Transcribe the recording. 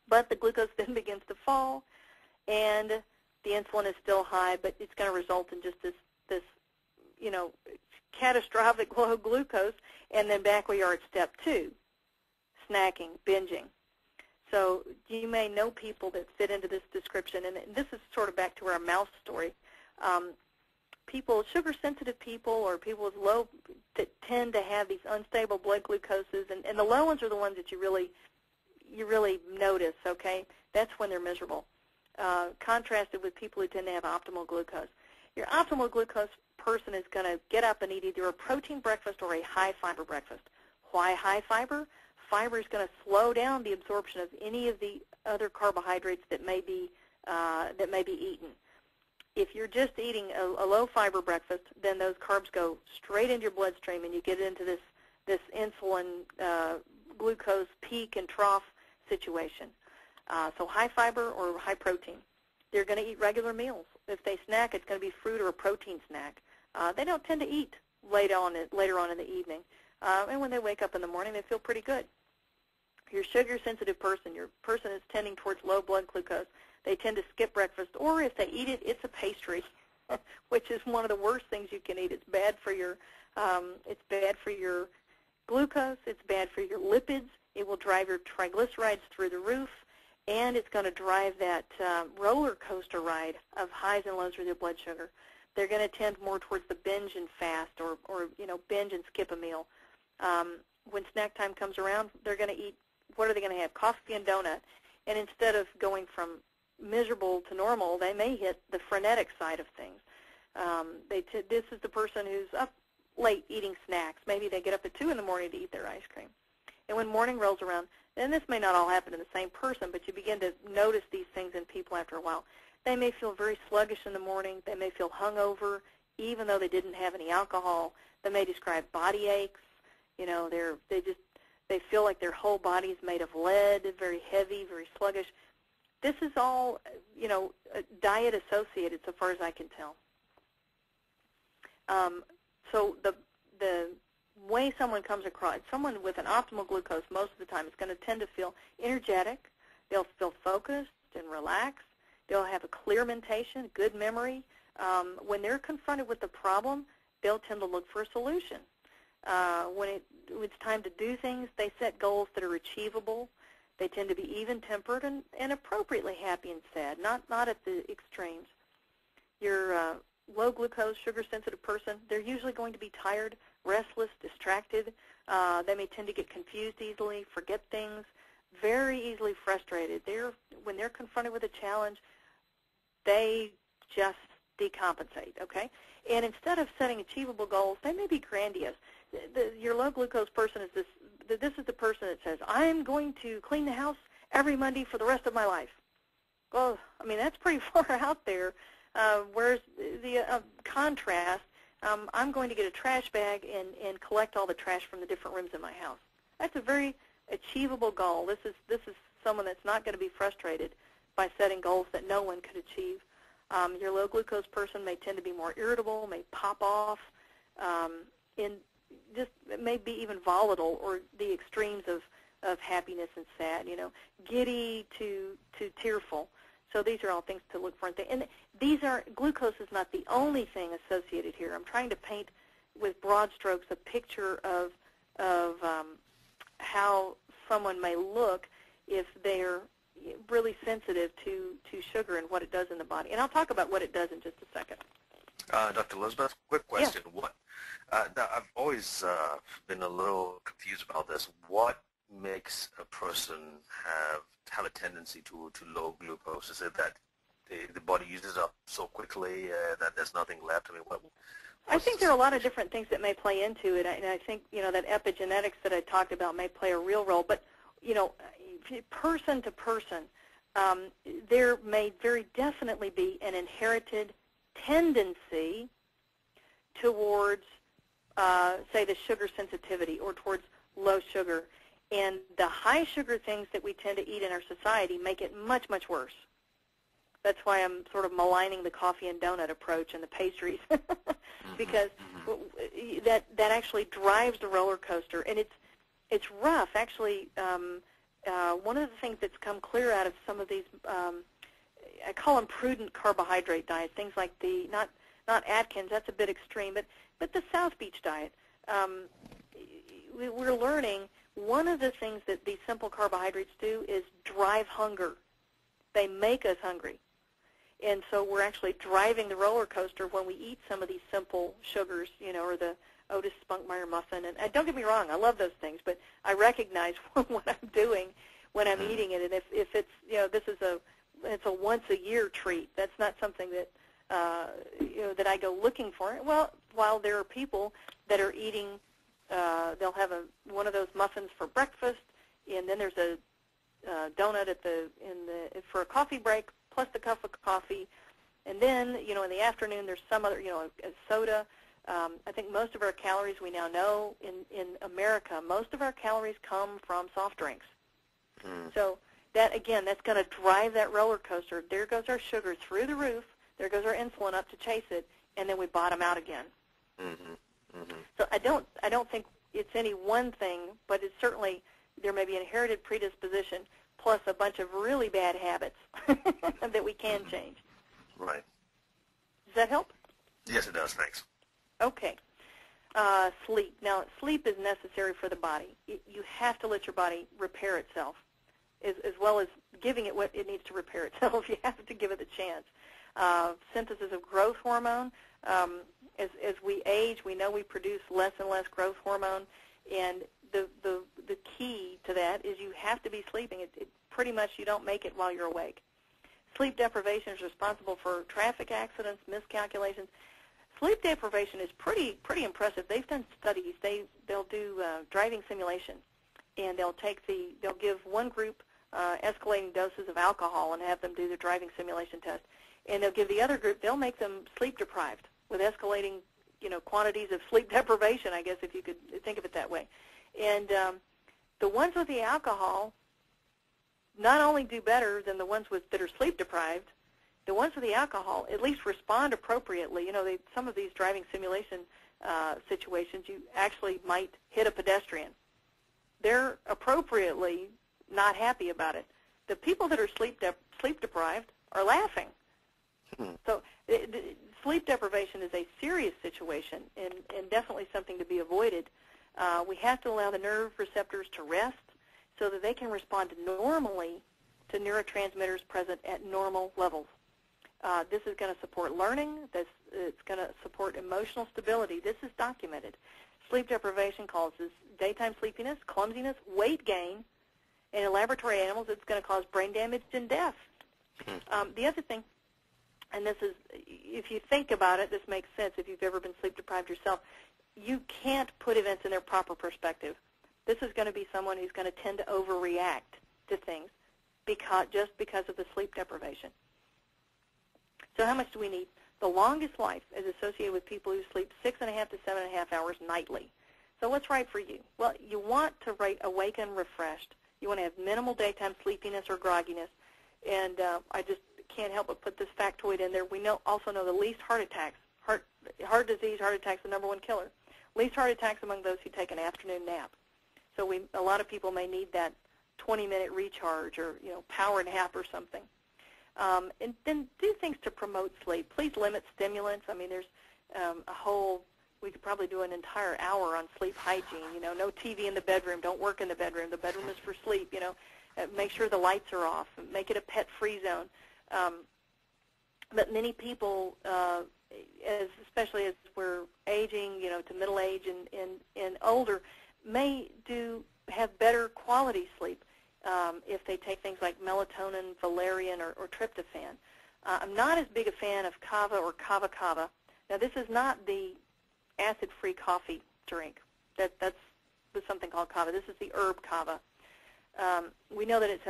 but the glucose then begins to fall, and the insulin is still high, but it's going to result in just this catastrophic low glucose, and then back we are at step 2, snacking, binging. So you may know people that fit into this description, and this is sort of back to our mouse story. People, sugar-sensitive people or people with low, that tend to have these unstable blood glucoses, and the low ones are the ones that you really notice, okay? That's when they're miserable, contrasted with people who tend to have optimal glucose. Your optimal glucose person is going to get up and eat either a protein breakfast or a high-fiber breakfast. Why high fiber? Fiber is going to slow down the absorption of any of the other carbohydrates that may be eaten. If you're just eating a low-fiber breakfast, then those carbs go straight into your bloodstream, and you get into this insulin glucose peak and trough situation. So high fiber or high protein. They're going to eat regular meals. If they snack, it's going to be fruit or a protein snack. They don't tend to eat later on in the evening. And when they wake up in the morning, they feel pretty good. Your sugar-sensitive person, your person is tending towards low blood glucose, they tend to skip breakfast, or if they eat it, it's a pastry, which is one of the worst things you can eat. It's bad for your glucose. It's bad for your lipids. It will drive your triglycerides through the roof, and it's going to drive that roller coaster ride of highs and lows with your blood sugar. They're going to tend more towards the binge and fast, or binge and skip a meal. When snack time comes around, they're going to eat. What are they going to have? Coffee and donut. And instead of going from miserable to normal, they may hit the frenetic side of things. This is the person who's up late eating snacks. Maybe they get up at 2 in the morning to eat their ice cream. And when morning rolls around, and this may not all happen in the same person, but you begin to notice these things in people after a while. They may feel very sluggish in the morning. They may feel hungover, even though they didn't have any alcohol. They may describe body aches. They feel like their whole body is made of lead, very heavy, very sluggish. This is all, diet associated, so far as I can tell. So the way someone comes across, someone with an optimal glucose most of the time is going to tend to feel energetic. They'll feel focused and relaxed. They'll have a clear mentation, good memory. When they're confronted with the problem, they'll tend to look for a solution. When it's time to do things, they set goals that are achievable. They tend to be even-tempered and appropriately happy and sad, not at the extremes. Your low glucose, sugar-sensitive person, they're usually going to be tired, restless, distracted. They may tend to get confused easily, forget things, very easily frustrated. When they're confronted with a challenge, they just decompensate, okay? And instead of setting achievable goals, they may be grandiose. Your low glucose person is this is the person that says, I'm going to clean the house every Monday for the rest of my life. Well, I mean, that's pretty far out there. Whereas the contrast, I'm going to get a trash bag and collect all the trash from the different rooms in my house. That's a very achievable goal. This is someone that's not going to be frustrated by setting goals that no one could achieve. Your low glucose person may tend to be more irritable, may pop off, just may be even volatile, or the extremes of happiness and sad, giddy to tearful. So these are all things to look for. And glucose is not the only thing associated here. I'm trying to paint with broad strokes a picture of how someone may look if they're really sensitive to sugar and what it does in the body. And I'll talk about what it does in just a second. Dr. Elizabeth, quick question. Yeah. I've always been a little confused about this. What makes a person have a tendency to low glucose? Is it that the body uses up so quickly that there's nothing left? I mean, I think there are a lot of different things that may play into it, and I think that epigenetics that I talked about may play a real role. But person to person, there may very definitely be an inherited tendency towards, say, the sugar sensitivity or towards low sugar. And the high sugar things that we tend to eat in our society make it much, much worse. That's why I'm sort of maligning the coffee and donut approach and the pastries, because that actually drives the roller coaster. And it's rough. Actually, one of the things that's come clear out of some of these, I call them prudent carbohydrate diets, things like the, not Atkins, that's a bit extreme, but the South Beach diet. We're learning one of the things that these simple carbohydrates do is drive hunger. They make us hungry. And so we're actually driving the roller coaster when we eat some of these simple sugars, or the Otis Spunkmeyer muffin. And don't get me wrong, I love those things, but I recognize what I'm doing when I'm eating it. And if it's, this is it's a once-a-year treat. That's not something that, that I go looking for. Well, while there are people that are eating, they'll have one of those muffins for breakfast, and then there's a donut for a coffee break, plus the cup of coffee, and then in the afternoon there's some other a soda. I think most of our calories, we now know in America, most of our calories come from soft drinks. So that again, that's going to drive that roller coaster. There goes our sugar through the roof. There goes our insulin up to chase it, and then we bottom out again. So I don't think it's any one thing, but it's certainly there may be an inherited predisposition plus a bunch of really bad habits that we can change. Right. Does that help? Yes, it does. Thanks. Okay. Sleep. Now, sleep is necessary for the body. You have to let your body repair itself, as well as giving it what it needs to repair itself. You have to give it the chance. Synthesis of growth hormone. As we age, we know we produce less and less growth hormone, and the key to that is you have to be sleeping. It pretty much you don't make it while you're awake. Sleep deprivation is responsible for traffic accidents, miscalculations. Sleep deprivation is pretty impressive. They've done studies. They'll do driving simulation, and they'll give one group escalating doses of alcohol and have them do the driving simulation test, and they'll give the other group, they'll make them sleep deprived with escalating quantities of sleep deprivation, I guess, if you could think of it that way. And the ones with the alcohol not only do better than the ones that are sleep deprived, the ones with the alcohol at least respond appropriately. Some of these driving simulation situations, you actually might hit a pedestrian. They're appropriately not happy about it. The people that are sleep deprived are laughing. So sleep deprivation is a serious situation and definitely something to be avoided. We have to allow the nerve receptors to rest so that they can respond normally to neurotransmitters present at normal levels. This is going to support learning. It's going to support emotional stability. This is documented. Sleep deprivation causes daytime sleepiness, clumsiness, weight gain, and in laboratory animals it's going to cause brain damage and death. The other thing, and this is, if you think about it, this makes sense if you've ever been sleep deprived yourself, you can't put events in their proper perspective. This is going to be someone who's going to tend to overreact to things just because of the sleep deprivation. So how much do we need? The longest life is associated with people who sleep 6.5 to 7.5 hours nightly. So what's right for you? Well, you want to awaken refreshed. You want to have minimal daytime sleepiness or grogginess. And I just can't help but put this factoid in there. We also know the least heart attacks. Heart disease, heart attacks, the number one killer. Least heart attacks among those who take an afternoon nap. So a lot of people may need that 20-minute recharge or power nap or something. And then do things to promote sleep. Please limit stimulants. I mean, there's we could probably do an entire hour on sleep hygiene. No TV in the bedroom. Don't work in the bedroom. The bedroom is for sleep. Make sure the lights are off. Make it a pet-free zone. But many people, especially as we're aging, to middle age and older, may have better quality sleep if they take things like melatonin, valerian, or tryptophan. I'm not as big a fan of kava or kava kava. Now, this is not the acid-free coffee drink. That's something called kava. This is the herb kava. We know that it's